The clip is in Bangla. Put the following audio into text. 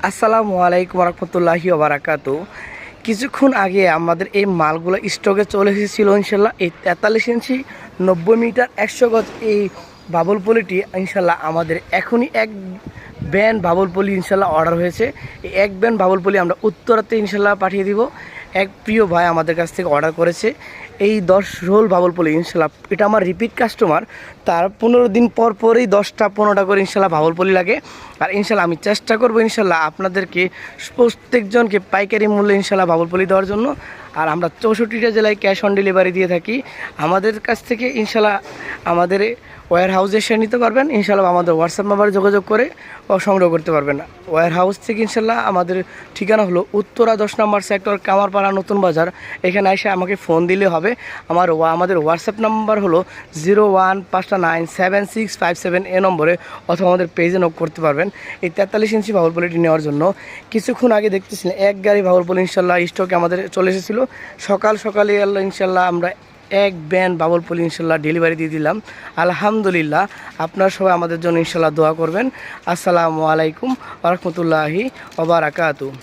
আসসালামু আলাইকুম রহমতুল্লাহি ওবারাকাতু। কিছুক্ষণ আগে আমাদের এই মালগুলো স্টকে চলে এসেছিলো ইনশাল্লাহ। এই 43 ইঞ্চি 90 মিটার 100 গজ এই বাবুল পলিটি ইনশাল্লাহ আমাদের এখনই এক ব্যান বাবুল পলি ইনশাল্লাহ অর্ডার হয়েছে। এই এক ব্যান বাবুল পলি আমরা উত্তরাতে ইনশাল্লাহ পাঠিয়ে দিব। এক প্রিয় ভাই আমাদের কাছ থেকে অর্ডার করেছে এই 10 রোল বাবুল পলি ইনশাল্লাহ। এটা আমার রিপিট কাস্টমার, তার 15 দিন পর পরই 10টা 15টা করে ইনশাল্লাহ বাবুল পলি লাগে। আর ইনশাল্লাহ আমি চেষ্টা করবো ইনশাল্লাহ আপনাদেরকে প্রত্যেকজনকে পাইকারি মূল্যে ইনশাল্লাহ বাবুল পলি দেওয়ার জন্য। আর আমরা 64টা জেলায় ক্যাশ অন ডেলিভারি দিয়ে থাকি। আমাদের কাছ থেকে ইনশাল্লাহ আমাদের ওয়্যার হাউসে এসে নিতে পারবেন ইনশাল্লাহ। আমাদের হোয়াটসঅ্যাপ নাম্বারে যোগাযোগ করে সংগ্রহ করতে পারবেন। ওয়্যার হাউস থেকে ইনশাল্লাহ আমাদের ঠিকানা হলো উত্তরা 10 নম্বর সেক্টর, কামারপাড়া, নতুন বাজার। এখানে এসে আমাকে ফোন দিলে হবে। আমাদের হোয়াটসঅ্যাপ নাম্বার হলো 01597657 এ নম্বরে, অথবা আমাদের পেজে নক করতে পারবেন এই 43 ইঞ্চি বাবুল পলিটি নেওয়ার জন্য। কিছুক্ষণ আগে দেখতেছিলেন এক গাড়ি বাবুল পলি ইনশাল্লাহ স্টকে আমাদের চলে এসেছিলো। সকালে ইনশাল্লাহ আমরা এক ব্যান বাবুল পলি ইনশাল্লাহ ডেলিভারি দিয়ে দিলাম। আলহামদুলিল্লাহ, আপনারা সবাই আমাদের জন্য ইনশাল্লাহ দোয়া করবেন। আসসালামু আলাইকুম ওয়া রাহমাতুল্লাহি ওয়া বারাকাতুহু।